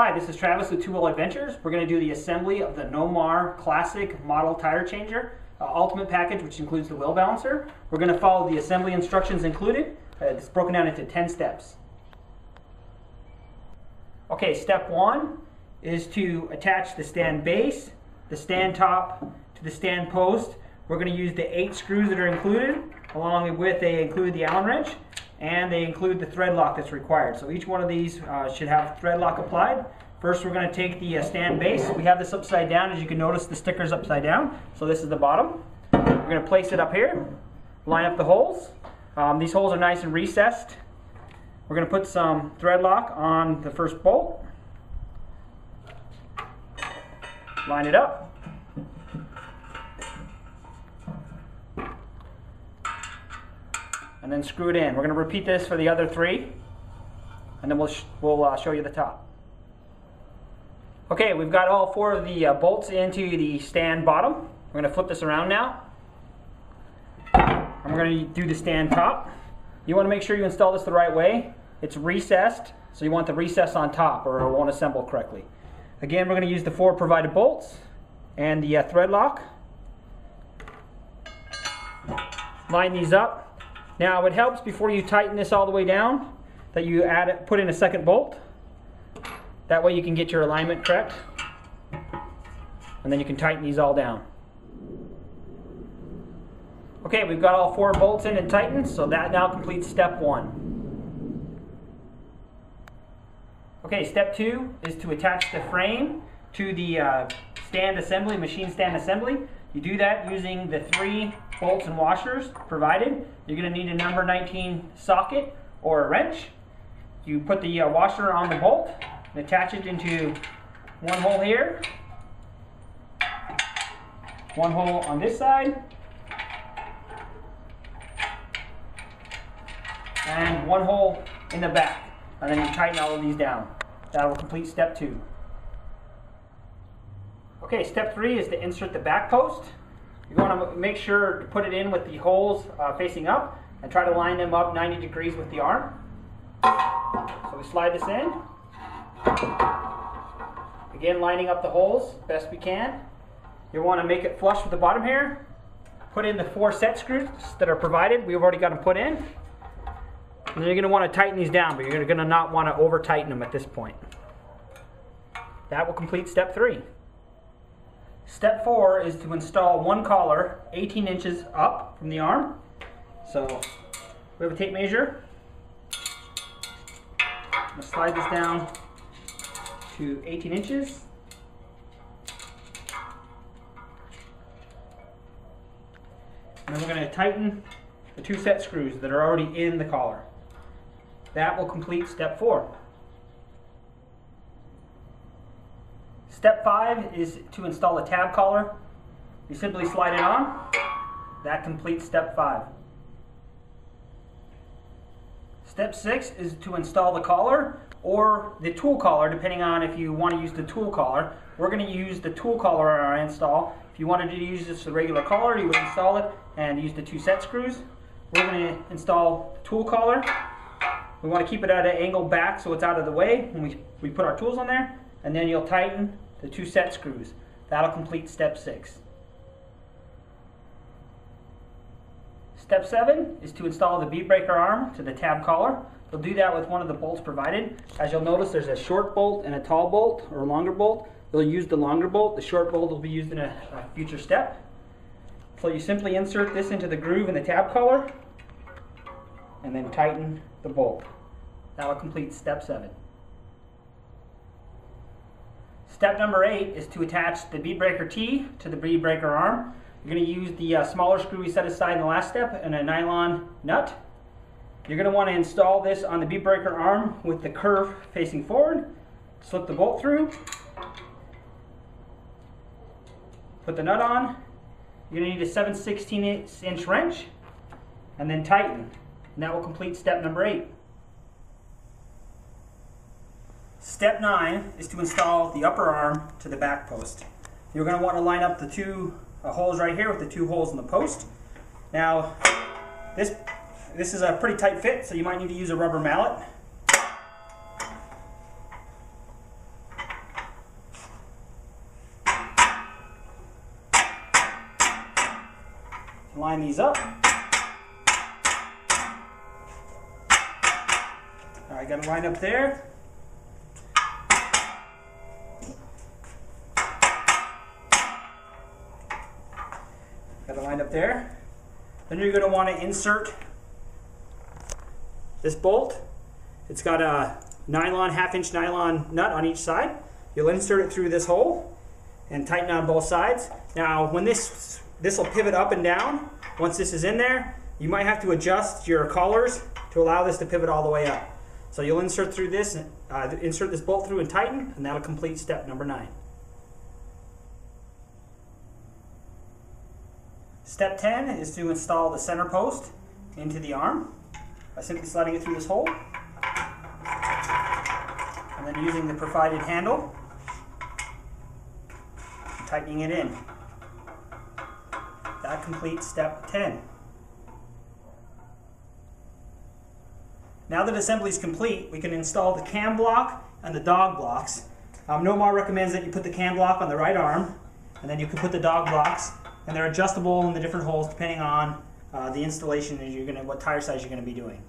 Hi, this is Travis with Two Wheel Adventures. We're going to do the assembly of the Nomar Classic Model Tire Changer Ultimate Package, which includes the wheel balancer. We're going to follow the assembly instructions included. It's broken down into 10 steps. Okay, step 1 is to attach the stand base, the stand top to the stand post. We're going to use the 8 screws that are included, along with they include the Allen wrench, and they include the thread lock that's required. So each one of these should have thread lock applied. First we're going to take the stand base. We have this upside down. As you can notice, the sticker's upside down. So this is the bottom. We're going to place it up here, line up the holes. These holes are nice and recessed. We're going to put some thread lock on the first bolt. Line it up. And then screw it in. We're going to repeat this for the other 3, and then we'll show you the top. Okay, we've got all 4 of the bolts into the stand bottom. We're going to flip this around now, and we're going to do the stand top. You want to make sure you install this the right way. It's recessed, so you want the recess on top or it won't assemble correctly. Again, we're going to use the 4 provided bolts and the thread lock. Line these up. Now it helps before you tighten this all the way down that you put in a second bolt. That way you can get your alignment correct. And then you can tighten these all down. Okay, we've got all 4 bolts in and tightened, so that now completes step 1. Okay, step 2 is to attach the frame to the stand assembly, machine stand assembly. You do that using the 3 bolts and washers provided. You're going to need a number 19 socket or a wrench. You put the washer on the bolt and attach it into one hole here, one hole on this side, and one hole in the back. And then you tighten all of these down. That will complete step 2. Okay, step 3 is to insert the back post. You want to make sure to put it in with the holes facing up and try to line them up 90 degrees with the arm. So we slide this in. Again, lining up the holes best we can. You want to make it flush with the bottom here. Put in the 4 set screws that are provided. We've already got them put in. And then you're going to want to tighten these down, but you're going to not want to over tighten them at this point. That will complete step 3. Step 4 is to install one collar 18 inches up from the arm. So we have a tape measure. I'm going to slide this down to 18 inches. And then we're going to tighten the 2 set screws that are already in the collar. That will complete step 4. Step 5 is to install a tab collar. You simply slide it on. That completes step 5. Step 6 is to install the collar or the tool collar, depending on if you want to use the tool collar. We're going to use the tool collar on our install. If you wanted to use just a regular collar, you would install it and use the 2 set screws. We're going to install the tool collar. We want to keep it at an angle back so it's out of the way when we put our tools on there, and then you'll tighten the 2 set screws. That'll complete step 6. Step 7 is to install the bead breaker arm to the tab collar. You'll do that with one of the bolts provided. As you'll notice, there's a short bolt and a tall bolt, or a longer bolt. You'll use the longer bolt. The short bolt will be used in a future step. So you simply insert this into the groove in the tab collar and then tighten the bolt. That will complete step 7. Step number 8 is to attach the bead breaker T to the bead breaker arm. You're going to use the smaller screw we set aside in the last step and a nylon nut. You're going to want to install this on the bead breaker arm with the curve facing forward. Slip the bolt through. Put the nut on. You're going to need a 7/16 inch wrench and then tighten. And that will complete step number 8. Step 9 is to install the upper arm to the back post. You're going to want to line up the 2 holes right here with the 2 holes in the post. Now, this is a pretty tight fit, so you might need to use a rubber mallet. line these up. All right, got a line up there. Got a line up there. Then you're going to want to insert this bolt. It's got a nylon, half-inch nylon nut on each side. You'll insert it through this hole and tighten on both sides. Now, when this will pivot up and down. Once this is in there, you might have to adjust your collars to allow this to pivot all the way up. So you'll insert through this, insert this bolt through and tighten, and that'll complete step number 9. Step 10 is to install the center post into the arm by simply sliding it through this hole and then using the provided handle and tightening it in. That completes step 10. Now that assembly is complete, we can install the cam block and the dog blocks. Nomar recommends that you put the cam block on the right arm, and then you can put the dog blocks, and they're adjustable in the different holes depending on the installation and what tire size you're going to be doing.